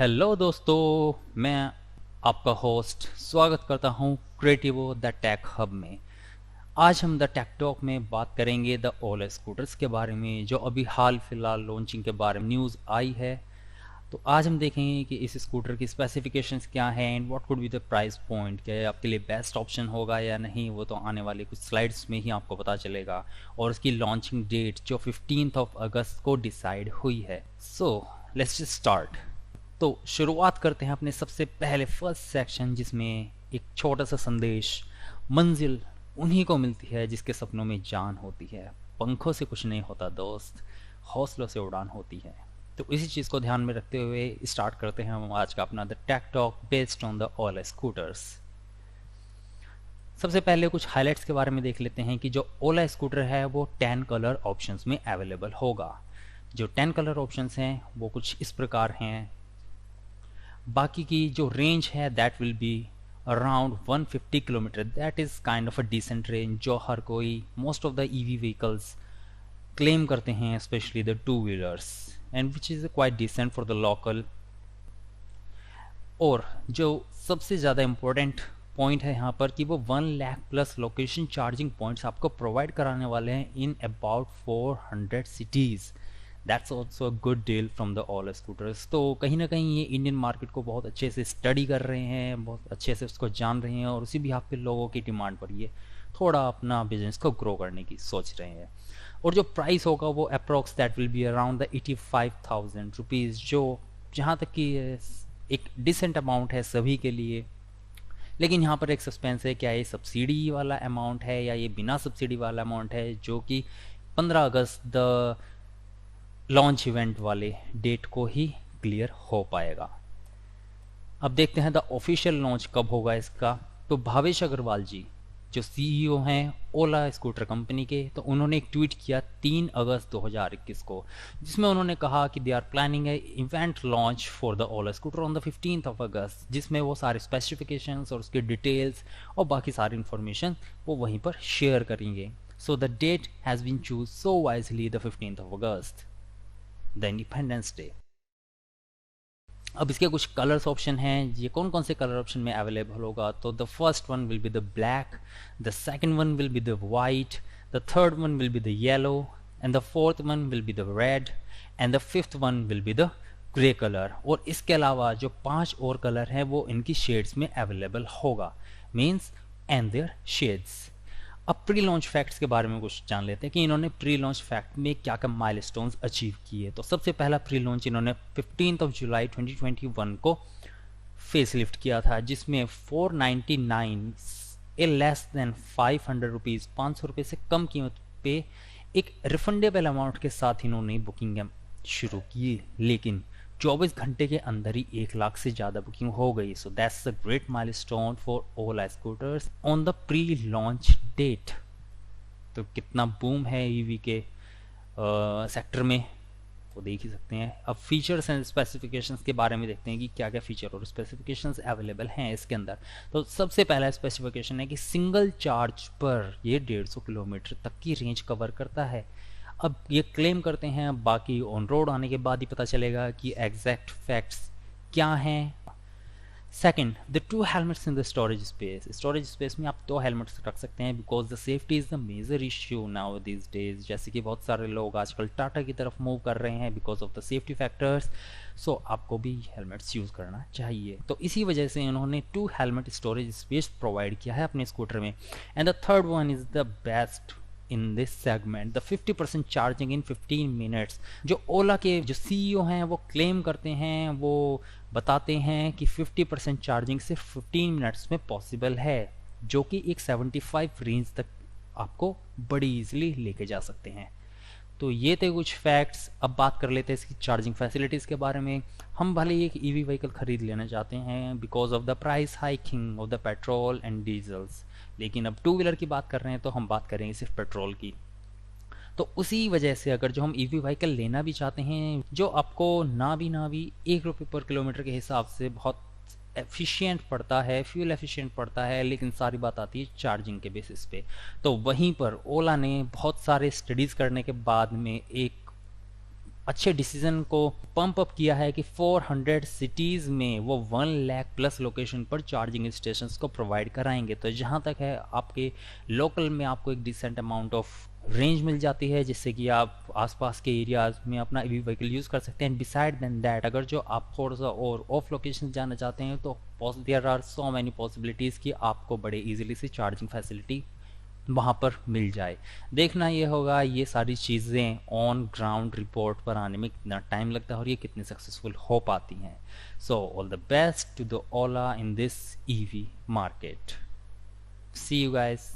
Hello दोस्तों, मैं आपका होस्ट स्वागत करता हूं क्रिएटिवो द टेक हब में। आज हम द टेक टॉक में बात करेंगे द ओला स्कूटर्स के बारे में, जो अभी हाल फिलहाल लॉन्चिंग के बारे में न्यूज़ आई है। तो आज हम देखेंगे कि इस स्कूटर की स्पेसिफिकेशंस क्या हैं and what could be the price point. क्या ये आपके लिए बेस्ट ऑप्शन होगा या नहीं, वो तो आने वाले कुछ स्लाइड्स में ही आपको पता चलेगा। और उसकी लॉन्चिंग डेट जो 15 अगस्त को डिसाइड हुई है। So let's just start. तो शुरुआत करते हैं अपने सबसे पहले फर्स्ट सेक्शन, जिसमें एक छोटा सा संदेश। मंजिल उन्हीं को मिलती है जिसके सपनों में जान होती है। पंखों से कुछ नहीं होता दोस्त, हौसलों से उड़ान होती है। तो इसी चीज़ को ध्यान में रखते हुए स्टार्ट करते हैं हम आज का अपना the tech talk based on the Ola scooters. सबसे पहले कुछ हाइलाइट्स के बारे में देख लेते हैं कि जो ओला स्कूटर है वो 10 कलर ऑप्शंस में अवेलेबल होगा। जो 10 कलर ऑप्शंस हैं वो कुछ इस प्रकार हैं। बाकी की जो रेंज है that will be around 150 kilometre. That is kind of a decent range, जो हर कोई most of the EV vehicles claim करते हैं, especially the two wheelers, and which is quite decent for the local. और जो सबसे ज़्यादा इम्पोर्टेंट पॉइंट है यहाँ पर कि वो 1 lakh plus location charging points आपको प्रोवाइड कराने वाले हैं in about 400 cities. That's also a good deal from the Ola scooters. तो कहीं ना कहीं ये इंडियन मार्केट को बहुत अच्छे से स्टडी कर रहे हैं, बहुत अच्छे से उसको जान रहे हैं, और उसी भी पे लोगों की डिमांड पर ये थोड़ा अपना बिजनेस को ग्रो करने की सोच रहे हैं। और जो प्राइस होगा वो approx that will be around the 85,000 rupees, जो जहाँ तक कि एक डिसेंट अमाउंट है सभी के लिए। लेकिन यहाँ पर एक सस्पेंस है, क्या ये सब्सिडी वाला अमाउंट है या ये बिना सब्सिडी वाला अमाउंट है, जो कि 15 अगस्त द लॉन्च इवेंट वाले डेट को ही क्लियर हो पाएगा। अब देखते हैं द ऑफिशियल लॉन्च कब होगा इसका। तो भावेश अग्रवाल जी, जो सीईओ हैं ओला स्कूटर कंपनी के, तो उन्होंने एक ट्वीट किया 3 अगस्त 2021 को, जिसमें उन्होंने कहा कि they are planning a event launch for the Ola scooter on the 15 August, जिसमें वो सारे स्पेसिफिकेशंस और उसके डिटेल्स और बाकी सारी इन्फॉर्मेशन वो वहीं पर शेयर करेंगे। So the date has been choose so wisely, the 15 August, the Independence Day. अब इसके कुछ कलर्स ऑप्शन हैं। ये कौन कौन से कलर ऑप्शन में अवेलेबल होगा? तो the first one will be the black, the second one will be the white, the third one will be the yellow, and the fourth one will be the red, and the fifth one will be the grey colour. और इसके अलावा जो 5 और colour हैं वो इनकी shades में available होगा, मीन्स एंड देयर शेड्स। अब प्री लॉन्च फैक्ट्स के बारे में कुछ जान लेते हैं कि इन्होंने प्री लॉन्च फैक्ट में क्या क्या माइलस्टोन्स अचीव किए। तो सबसे पहला प्री लॉन्च इन्होंने 15 जुलाई 2021 को फेस लिफ्ट किया था, जिसमें 499 ए लेस देन 500 रुपीज़, 500 रुपये से कम कीमत पे एक रिफंडेबल अमाउंट के साथ इन्होंने बुकिंग शुरू की। लेकिन 24 घंटे के अंदर ही 1 लाख से ज़्यादा बुकिंग हो गई। So that's a great milestone for Ola scooters on the pre launch date. तो कितना बूम है ईवी के सेक्टर में, वो देख ही सकते हैं। अब फीचर्स एंड स्पेसिफिकेशंस के बारे में देखते हैं कि क्या क्या फीचर और स्पेसिफिकेशंस अवेलेबल हैं इसके अंदर। तो सबसे पहला स्पेसिफिकेशन है कि सिंगल चार्ज पर ये 150 किलोमीटर तक की रेंज कवर करता है। अब ये क्लेम करते हैं, बाकी ऑन रोड आने के बाद ही पता चलेगा कि एग्जैक्ट फैक्ट्स क्या हैं। Second, the 2 helmets in the storage space. Storage space में आप 2 हेलमेट्स रख सकते हैं, because the safety is the major issue now this days. जैसे कि बहुत सारे लोग आजकल टाटा की तरफ मूव कर रहे हैं because of the safety factors. So आपको भी हेलमेट्स यूज़ करना चाहिए। तो इसी वजह से इन्होंने 2 हेलमेट स्टोरेज स्पेस प्रोवाइड किया है अपने स्कूटर में। And the third one is the best in this segment, the 50% charging in 15 minutes. जो ओला के जो सीईओ हैं वो क्लेम करते हैं, वो बताते हैं कि 50% चार्जिंग सिर्फ 15 मिनट्स में पॉसिबल है, जो कि एक 75 रेंज तक आपको बड़ी इजीली लेके जा सकते हैं। तो ये थे कुछ फैक्ट्स। अब बात कर लेते हैं इसकी चार्जिंग फैसिलिटीज़ के बारे में। हम भले ही एक ईवी व्हीकल खरीद लेना चाहते हैं because of the price hiking of the petrol and diesels, लेकिन अब टू व्हीलर की बात कर रहे हैं तो हम बात करेंगे सिर्फ पेट्रोल की। तो उसी वजह से अगर जो हम ईवी व्हीकल लेना भी चाहते हैं, जो आपको ना भी 1 रुपये पर किलोमीटर के हिसाब से बहुत एफिशिएंट पड़ता है, फ्यूल एफिशिएंट पड़ता है, लेकिन सारी बात आती है चार्जिंग के बेसिस पे। तो वहीं पर ओला ने बहुत सारे स्टडीज़ करने के बाद में एक अच्छे डिसीजन को पंप अप किया है कि 400 सिटीज़ में वो 1 लाख प्लस लोकेशन पर चार्जिंग स्टेशंस को प्रोवाइड कराएंगे। तो जहाँ तक है आपके लोकल में आपको एक डिसेंट अमाउंट ऑफ रेंज मिल जाती है, जिससे कि आप आसपास के एरियाज में अपना ईवी व्हीकल यूज़ कर सकते हैं। बिसाइड देन दैट, अगर जो आप थोड़ा सा और ऑफ लोकेशन जाना चाहते हैं तो there are so many possibilities कि आपको बड़े इजीली से चार्जिंग फैसिलिटी वहाँ पर मिल जाए। देखना ये होगा ये सारी चीज़ें ऑन ग्राउंड रिपोर्ट पर आने में कितना टाइम लगता है और ये कितनी सक्सेसफुल हो पाती हैं। So all the best to the Ola in this EV market. See you guys.